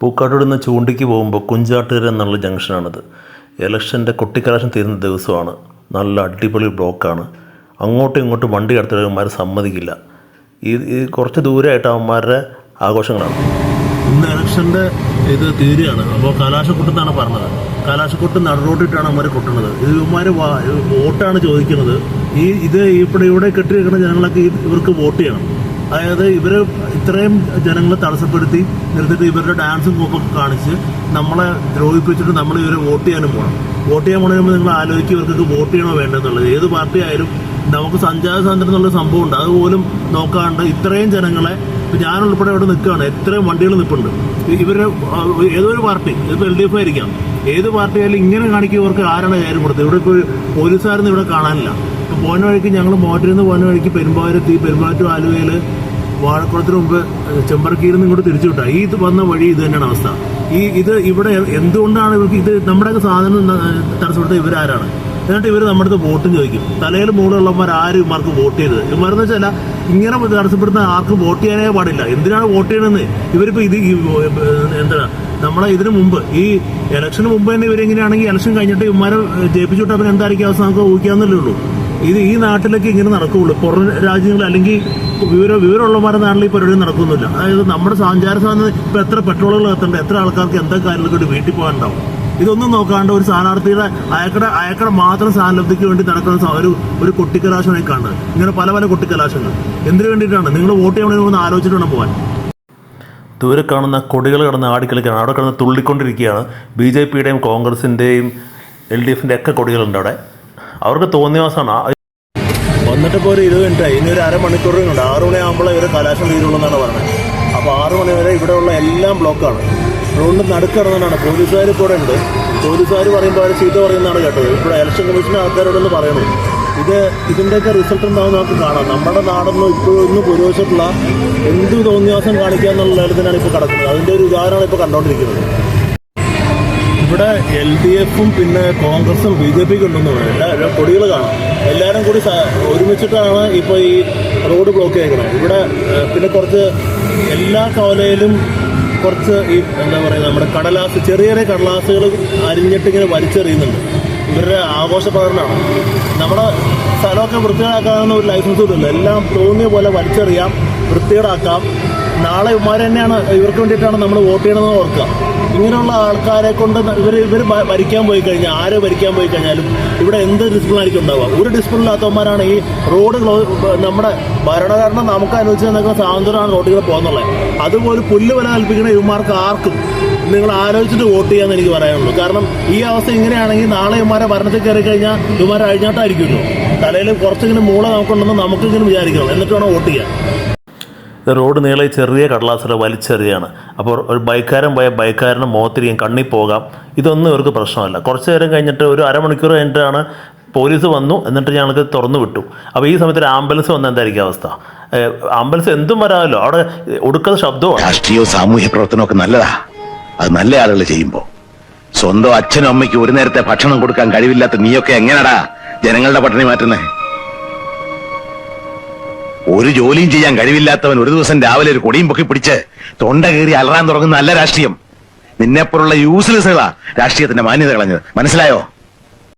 പൂക്കാട്ടോട് നിന്ന് ചൂണ്ടിക്ക് പോകുമ്പോൾ കുഞ്ചാട്ടുകര എന്നുള്ള ജംഗ്ഷനാണിത്. ഇലക്ഷൻ്റെ കൊട്ടിക്കലാശം തീരുന്ന ദിവസമാണ്. നല്ല അടിപൊളി ബ്ലോക്കാണ്. അങ്ങോട്ടും ഇങ്ങോട്ടും വണ്ടി കടത്തിയിട്ട് അവന്മാർ സമ്മതിക്കില്ല. ഈ കുറച്ച് ദൂരമായിട്ട് അവന്മാരുടെ ആഘോഷങ്ങളാണ്. ഇന്ന് ഇലക്ഷൻ്റെ ഇത് തീരുകയാണ്. അപ്പോൾ കലാശക്കൊട്ടെന്നാണ് പറഞ്ഞത്. കലാശക്കൊട്ട് നടുറോട്ടിട്ടാണ് അവന്മാർ കൊട്ടുന്നത്. ഇവന്മാർ വോട്ടാണ് ചോദിക്കുന്നത്. ഇവിടെ കെട്ടിവെക്കുന്ന ജനങ്ങളൊക്കെ ഇവർക്ക് വോട്ട് ചെയ്യണം. അതായത് ഇവർ ഇത്രയും ജനങ്ങളെ തടസ്സപ്പെടുത്തി നിർത്തിയിട്ട് ഇവരുടെ ഡാൻസും കൂപ്പൊക്കെ കാണിച്ച് നമ്മളെ ദ്രോഹിപ്പിച്ചിട്ട് നമ്മൾ ഇവരെ വോട്ട് ചെയ്യാനും പോകണം. വോട്ട് ചെയ്യാൻ പോകണമെങ്കിൽ നിങ്ങൾ ആലോചിക്കുക ഇവർക്കൊക്കെ വോട്ട് ചെയ്യണോ വേണ്ടെന്നുള്ളത്. ഏത് പാർട്ടി ആയാലും നമുക്ക് സഞ്ചാര സ്വാതന്ത്ര്യം എന്നുള്ള സംഭവം ഉണ്ട്. അതുപോലും നോക്കാണ്ട് ഇത്രയും ജനങ്ങളെ ഞാനുൾപ്പെടെ ഇവിടെ നിൽക്കുകയാണ്. എത്രയും വണ്ടികൾ നിൽപ്പുണ്ട്. ഇവരുടെ ഏതൊരു പാർട്ടി, ഇതിപ്പോൾ LDF ആയിരിക്കാം, ഏത് പാർട്ടി ആയാലും ഇങ്ങനെ കാണിക്കുന്നവർക്ക് ആരാണ് കാര്യം കൊടുത്തത്? ഇവിടെ ഇപ്പോൾ പോലീസുകാരൊന്നും ഇവിടെ കാണാനില്ല. ഇപ്പോൾ പോകുന്ന വഴിക്ക് ഞങ്ങൾ മോട്ടറിൽ നിന്ന് പോകുന്ന വഴിക്ക് പെരുമ്പാവൂർ ആലുവയിൽ വാഴക്കുളത്തിന് മുമ്പ് ചെമ്പറക്കീരിൽ നിന്ന് ഇങ്ങോട്ട് തിരിച്ചു വിട്ടാൽ ഇത് വന്ന വഴി ഇത് തന്നെയാണ് അവസ്ഥ. ഇവിടെ എന്തുകൊണ്ടാണ് ഇവർക്ക് നമ്മുടെയൊക്കെ സാധനം തടസ്സപ്പെടുത്ത ഇവരാരാണ്? എന്നിട്ട് ഇവർ നമ്മുടെ അടുത്ത് വോട്ടും ചോദിക്കും. തലയിൽ മൂടുള്ളവന്മാർ ആരും ഇവർക്ക് വോട്ട് ചെയ്തത്. ഇവരെന്ന് വെച്ചാൽ ഇങ്ങനെ തടസ്സപ്പെടുന്ന ആർക്കും വോട്ട് ചെയ്യാനേ പാടില്ല. എന്തിനാണ് വോട്ട് ചെയ്യണമെന്ന് ഇവരിപ്പോൾ എന്താണ് നമ്മളെ ഇതിനു മുമ്പ് ഈ ഇലക്ഷന് മുമ്പ് തന്നെ ഇവരെങ്ങനെയാണെങ്കിൽ ഇലക്ഷൻ കഴിഞ്ഞിട്ട് ഇവന്മാരെ ജയിപ്പിച്ചിട്ട് അവൻ എന്തായിരിക്കും അവസ്ഥ നമുക്ക് ഊഹിക്കാവുന്നല്ലേ ഉള്ളൂ. ഈ നാട്ടിലേക്ക് ഇങ്ങനെ നടക്കുകയുള്ളൂ. പുറം രാജ്യങ്ങൾ അല്ലെങ്കിൽ വിവരമുള്ളവന്മാരുടെ നാട്ടിൽ ഈ പരിപാടി നടക്കുന്നില്ല. അതായത് നമ്മുടെ സഞ്ചാര സ്വാതന്ത്ര്യം ഇപ്പം എത്ര പെട്രോളുകൾ എത്തണ്ട, എത്ര ആൾക്കാർക്ക് എന്തൊക്കെ കാര്യങ്ങൾക്ക് വീട്ടിൽ പോകാനുണ്ടാവും. ഇതൊന്നും നോക്കാണ്ട് ഒരു സ്ഥാനാർത്ഥിയുടെ അയക്കട മാത്രം സ്ഥാനാർത്ഥിക്ക് വേണ്ടി നടക്കുന്ന ഒരു കൊട്ടിക്കലാശമായി കാണുന്നത്. ഇങ്ങനെ പല പല കൊട്ടിക്കലാശങ്ങൾ എന്തിനു വേണ്ടിയിട്ടാണ്? നിങ്ങൾ വോട്ട് ചെയ്യണമെന്ന് ആലോചിച്ചിട്ട് വേണം പോകാൻ. ദൂരെ കാണുന്ന കൊടികൾ കിടന്ന് ആടിക്കളിക്കുകയാണ്. അവിടെ കിടന്ന് തുള്ളിക്കൊണ്ടിരിക്കുകയാണ്. BJPയുടെയും കോൺഗ്രസിൻ്റെയും LDFൻ്റെ ഒക്കെ കൊടികളുണ്ട് അവിടെ. അവർക്ക് തോന്നിയവാസമാണ്. വന്നിട്ടിപ്പോൾ ഒരു 20 മിനിറ്റായി. ഇനി ഒരു അരമണിക്കൂറും ഉണ്ട്. 6 മണിയാകുമ്പോൾ ഇവർ കലാശം തീരുള്ളൂ പറഞ്ഞത്. അപ്പോൾ 6 മണി വരെ ഇവിടെയുള്ള എല്ലാം ബ്ലോക്കാണ്. അതുകൊണ്ട് നടുക്കിറങ്ങാനാണ്. പോലീസുകാർ കൂടെ ഉണ്ട്. പോലീസുകാർ പറയുമ്പോൾ അവർ ചീത്ത പറയുന്നതാണ് കേട്ടത്. ഇവിടെ ഇലക്ഷൻ കമ്മീഷൻ്റെ ആൾക്കാരോടൊന്ന് പറയണം. ഇതിൻ്റെയൊക്കെ റിസൾട്ട് എന്താണെന്ന് നമുക്ക് കാണാം. നമ്മുടെ നാടൊന്നും ഇപ്പോഴൊന്നും പുരോഗമിച്ചിട്ടുള്ള എന്ത് തോന്നിയാസം കാണിക്കുക എന്നുള്ള ലെവലത്തിനാണ് ഇപ്പോൾ കിടക്കുന്നത്. അതിൻ്റെ ഒരു ഉദാഹരണമാണ് ഇപ്പോൾ കണ്ടുകൊണ്ടിരിക്കുന്നത്. ഇവിടെ LDFും പിന്നെ കോൺഗ്രസും BJPക്ക് ഉണ്ടെന്ന് എല്ലാ കൊടികൾ കാണാം. എല്ലാവരും കൂടി ഒരുമിച്ചിട്ടാണ് ഇപ്പോൾ ഈ റോഡ് ബ്ലോക്ക് ചെയ്യണം. ഇവിടെ പിന്നെ കുറച്ച് എല്ലാ കവലയിലും കുറച്ച് എന്താ പറയുക, നമ്മുടെ കടലാസ്, ചെറിയ ചെറിയ കടലാസുകൾ അരിഞ്ഞിട്ടിങ്ങനെ വലിച്ചെറിയുന്നുണ്ട്. ഇവരുടെ ആഘോഷ പ്രകടനമാണ്. നമ്മുടെ സ്ഥലമൊക്കെ വൃത്തികേടാക്കാവുന്ന ഒരു ലൈസൻസ് കിട്ടില്ല. എല്ലാം തോന്നിയ പോലെ വലിച്ചെറിയാം, വൃത്തികേടാക്കാം. നാളെ ഇവന്മാർ തന്നെയാണ് ഇവർക്ക് വേണ്ടിയിട്ടാണ് നമ്മൾ വോട്ട് ചെയ്യണമെന്ന് ഓർക്കുക. ഇങ്ങനെയുള്ള ആൾക്കാരെ കൊണ്ട് ഇവർ ഭരിക്കാൻ പോയി കഴിഞ്ഞാൽ, ആര് ഭരിക്കാൻ പോയി കഴിഞ്ഞാലും ഇവിടെ എന്ത് ഡിസിപ്ലിൻ ആയിരിക്കും ഉണ്ടാവുക? ഒരു ഡിസിപ്ലിൻ ഇല്ലാത്തവന്മാരാണ് ഈ റോഡ് നമ്മുടെ ഭരണഘടന നമുക്ക് അനുവദിച്ച് തന്നിരിക്കുന്ന സ്വാതന്ത്ര്യമാണ് റോഡുകൾ പോകുന്നുള്ളത്. അതുപോലെ പുല്ല് വില കൽപ്പിക്കുന്ന ഇവന്മാർക്ക് ആർക്കും നിങ്ങൾ ആലോചിച്ചിട്ട് വോട്ട് ചെയ്യാമെന്ന് എനിക്ക് പറയാനുള്ളൂ. കാരണം ഈ അവസ്ഥ ഇങ്ങനെയാണെങ്കിൽ നാളെ ഇവന്മാരെ ഭരണത്തിൽ കയറി കഴിഞ്ഞാൽ ഇവന്മാരെ അഴിഞ്ഞാട്ടായിരിക്കുമല്ലോ. തലയിൽ കുറച്ചിങ്ങനെ മൂള നമുക്കുണ്ടെന്ന് നമുക്കിങ്ങനെ വിചാരിക്കണം. എന്നിട്ട് വേണം വോട്ട് ചെയ്യാൻ. റോഡ് നീളെ ചെറിയ കടലാസുകൾ വലിച്ചെറിയാണ്. അപ്പോൾ ഒരു ബൈക്കാരൻ പോയ ബൈക്കാരന് മുഖത്തിരിക്കും, കണ്ണിൽ പോകാം. ഇതൊന്നും ഇവർക്ക് പ്രശ്നമല്ല. കുറച്ച് നേരം കഴിഞ്ഞിട്ട് ഒരു അരമണിക്കൂർ കഴിഞ്ഞിട്ടാണ് പോലീസ് വന്നു. എന്നിട്ട് ഞങ്ങൾക്ക് തുറന്നു വിട്ടു. അപ്പോൾ ഈ സമയത്ത് ഒരു ആംബുലൻസ് വന്ന എന്തായിരിക്കും അവസ്ഥ? ആംബുലൻസ് എന്തും വരാമല്ലോ. അവിടെ ഒടുക്കുന്ന ശബ്ദവും. രാഷ്ട്രീയവും സാമൂഹ്യ പ്രവർത്തനമൊക്കെ നല്ലതാ. അത് നല്ല ആളുകൾ ചെയ്യുമ്പോൾ സ്വന്തം അച്ഛനും അമ്മയ്ക്കും ഒരു നേരത്തെ ഭക്ഷണം കൊടുക്കാൻ കഴിവില്ലാത്ത നീയൊക്കെ എങ്ങനെടാ ജനങ്ങളുടെ പട്ടിണി മാറ്റുന്നേ? ഒരു ജോലിയും ചെയ്യാൻ കഴിവില്ലാത്തവൻ ഒരു ദിവസം രാവിലെ ഒരു കൊടിയും പൊക്കി പിടിച്ച് തൊണ്ട കയറി അലറാൻ തുടങ്ങുന്ന നല്ല രാഷ്ട്രീയം. നിന്നെപ്പോലുള്ള യൂസ്ലെസ്സുകളാ രാഷ്ട്രീയത്തിന്റെ മാന്യത കളഞ്ഞത്. മനസ്സിലായോ?